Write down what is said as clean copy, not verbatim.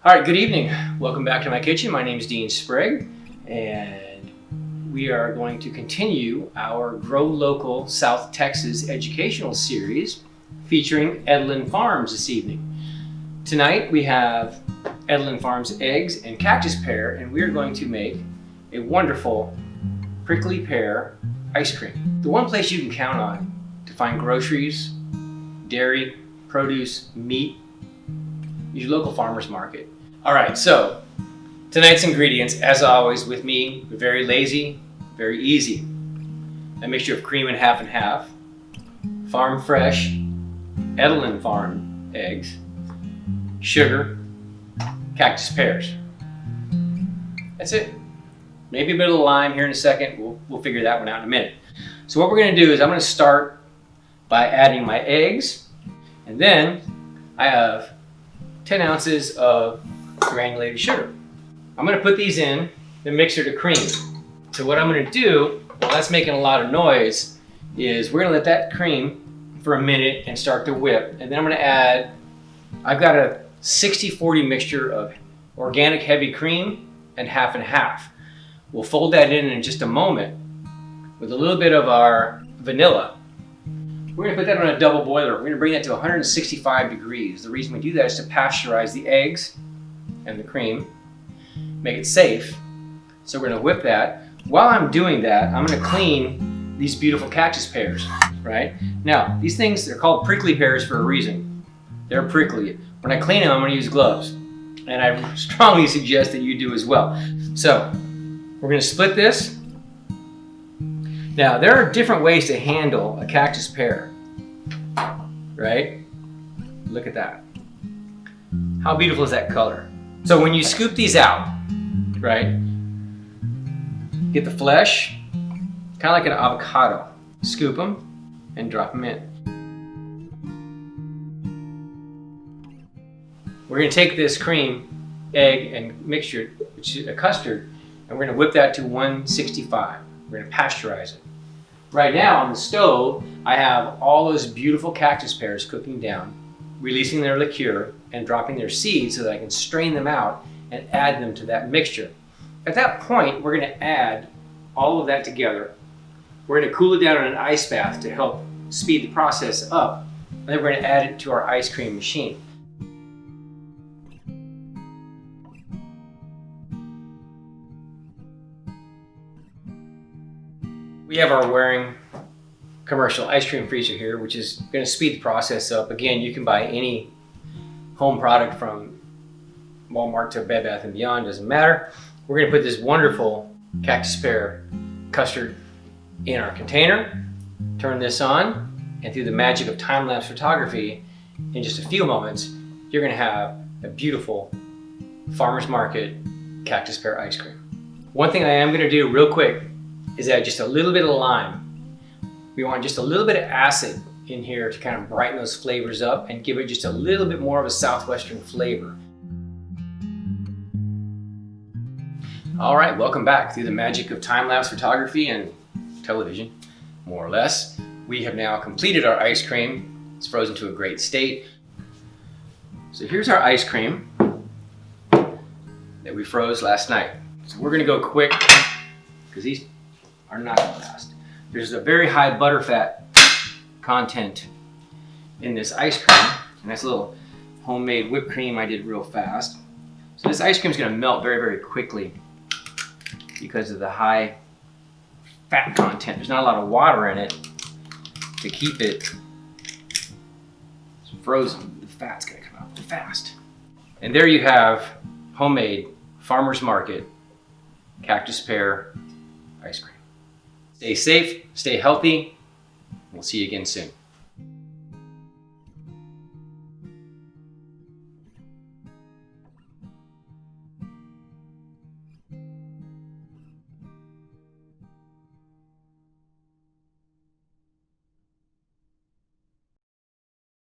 All right, good evening. Welcome back to my kitchen. My name is Dean Sprague, and we are going to continue our Grow Local South Texas educational series featuring Ellenor Farms this evening. Tonight we have Ellenor Farms eggs and cactus pear, and we are going to make a wonderful prickly pear ice cream. The one place you can count on to find groceries, dairy, produce, meat, is your local farmer's market. All right, so tonight's ingredients, as always with me, very lazy, very easy. A mixture of cream and half, farm fresh, Ellenor Farm eggs, sugar, cactus pears. That's it. Maybe a bit of lime here in a second. We'll figure that one out in a minute. So what we're gonna do is I'm gonna start by adding my eggs, and then I have 10 ounces of granulated sugar. I'm gonna put these in the mixer to cream. So what I'm gonna do, while that's making a lot of noise, is we're gonna let that cream for a minute and start to whip. And then I'm gonna add, I've got a 60-40 mixture of organic heavy cream and half. We'll fold that in just a moment with a little bit of our vanilla. We're gonna put that on a double boiler. We're gonna bring that to 165 degrees. The reason we do that is to pasteurize the eggs and the cream, make it safe. So we're gonna whip that. While I'm doing that, I'm gonna clean these beautiful cactus pears, right? Now, these things, they're called prickly pears for a reason. They're prickly. When I clean them, I'm gonna use gloves. And I strongly suggest that you do as well. So, we're gonna split this. Now, there are different ways to handle a cactus pear, right? Look at that. How beautiful is that color? So when you scoop these out, right, get the flesh, kind of like an avocado. Scoop them and drop them in. We're gonna take this cream, egg, and mixture, which is a custard, and we're gonna whip that to 165. We're gonna pasteurize it. Right now on the stove, I have all those beautiful cactus pears cooking down, releasing their liqueur and dropping their seeds so that I can strain them out and add them to that mixture. At that point, we're gonna add all of that together. We're gonna cool it down in an ice bath to help speed the process up, and then we're gonna add it to our ice cream machine. We have our Waring commercial ice cream freezer here, which is going to speed the process up. Again, you can buy any home product from Walmart to Bed Bath & Beyond, doesn't matter. We're going to put this wonderful cactus pear custard in our container, turn this on, and through the magic of time-lapse photography, in just a few moments, you're going to have a beautiful farmer's market cactus pear ice cream. One thing I am going to do real quick is add just a little bit of lime. We want just a little bit of acid in here to kind of brighten those flavors up and give it just a little bit more of a southwestern flavor. All right, welcome back. Through the magic of time-lapse photography and television, more or less, we have now completed our ice cream. It's frozen to a great state. So here's our ice cream that we froze last night. So we're gonna go quick because these are not gonna last. There's a very high butterfat content in this ice cream. And that's a little homemade whipped cream I did real fast. So this ice cream is gonna melt very, very quickly because of the high fat content. There's not a lot of water in it to keep it frozen. The fat's gonna come out fast. And there you have homemade farmer's market cactus pear ice cream. Stay safe, stay healthy. We'll see you again soon.